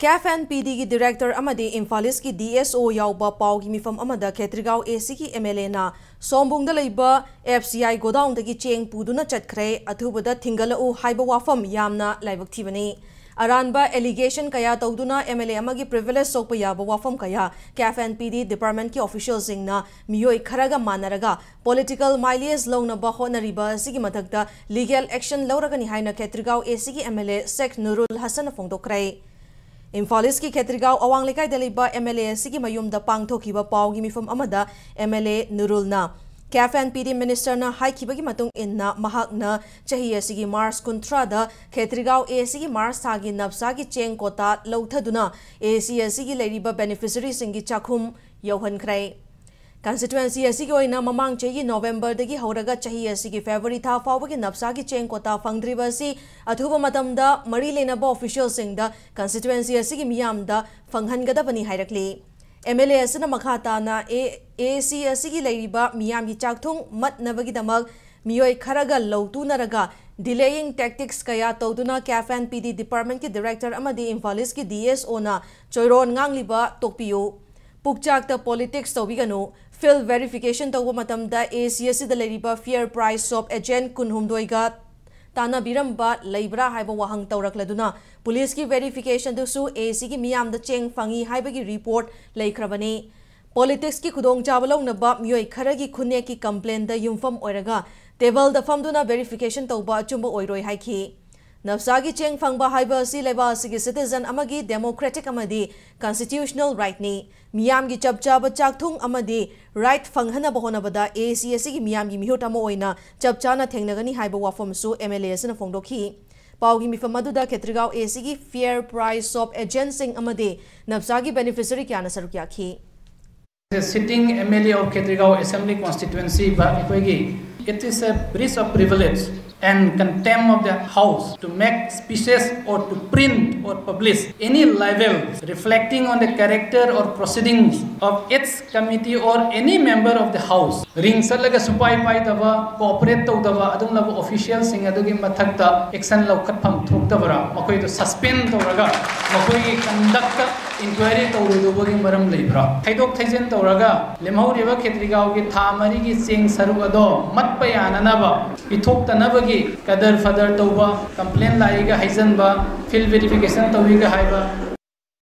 KFNPD की director अमदी इम्फालिस की DSO याउबा पाव की मिफम अमदा खेत्रिगांव AC की MLA ना सोमबुंग लैबा FCI गोदाउन दगी चेंग पुदुना चटखरे अथुबदा थिंगलउ हाइबा वाफम यामना लाइबक थिबनी अरानबा एलिगेशन कया तौदुना MLA अमगी प्रिविलेज सोप याबा वाफम कया KFNPD डिपार्टमेंट की ऑफिशियल सिंगना मियोय खरगा मानरगा पॉलिटिकल माइलेज लौनबा होनरिबा सिगी मथकता लीगल एक्शन लौरगनी हाइना खेत्रिगांव AC की MLA शेख नुरुल हसन फोंदोक्रे इम्फालिस की खेत्रिगांव अवांग लेकाई दलिबा MLA की मयुमदा पांगथोखिबा पावगी मिफम अमदा MLA नुरुलना KFNPD मिनिस्टर ना हाइखिबगी मतुंग इन्ना महाकना चाही असिगी मार्च कुंथ्रादा खेत्रिगांव AC की मार्च थागी नफ्सा की चेंग कोता लौथदुना AC की लेरिबा beneficiary सिंगी चाखुम यौहनख्रे Constituency asigi oina mamang chegi November dagi horaga chahi asigi February tha fawbagi napsa ki cheng kota fangdriba si athuba matamda mari lenaba official singda constituency asigi miyamda fanghangada bani hairakli MLA asina makhata na AC asigi leiriba miyam gi chakthung mat nabagi damak miyoi kharaga lautu naraga delaying tactics kaya tawduna KFNPD department ki director amadi Imfalis ki DSO na choiron ngangliba tokpiyu Pukchakta politics tawiganu field verification tawba matamda ACS da leriba fair price shop agent kunhumdoiga tana biramba leibra haiba wahang tawrakladuna police ki verification dusu AC ki miyam da cheng fangi haiba ki report leikrabani politics ki khudong chabalong na ba miyoi kharagi khune ki complaint da yumfam oiraga table da famduna verification tawba chumba oiroi haiki Nafsagi cheng fangba haiba si leba asigi citizen amagi democratic amadi constitutional right ni miyam gi chapchaba chakthung amadi right fanghana bahona bada ACS gi miyam gi mihota mo oina chapchana thengnagani haiba wafam su MLA sina phongdokhi pawgi mifam aduda Kshetrigao AC gi fair price shop agent sing amadi nafsagi beneficiary kyana sarukya khi The sitting MLA of Kshetrigao Assembly constituency ba ikoigi it is a breach of privilege and contempt of the house to make speeches or to print or publish any libel reflecting on the character or proceedings of its committee or any member of the house. Ring salaga supai pai dava cooperate to dava adum labo officials sing adugi mathakta action laukat pham thok dabara makoi to suspend tawraga makoi conduct inquiry tawrudugi maram leibra thaidok thaisen tawraga lemhauriba Kshetrigao gi tha mari gi cheng saru ado mat payana naba ithok tanaba kadar fadar tauba complaint laiga haisan ba field verification tawiga haiba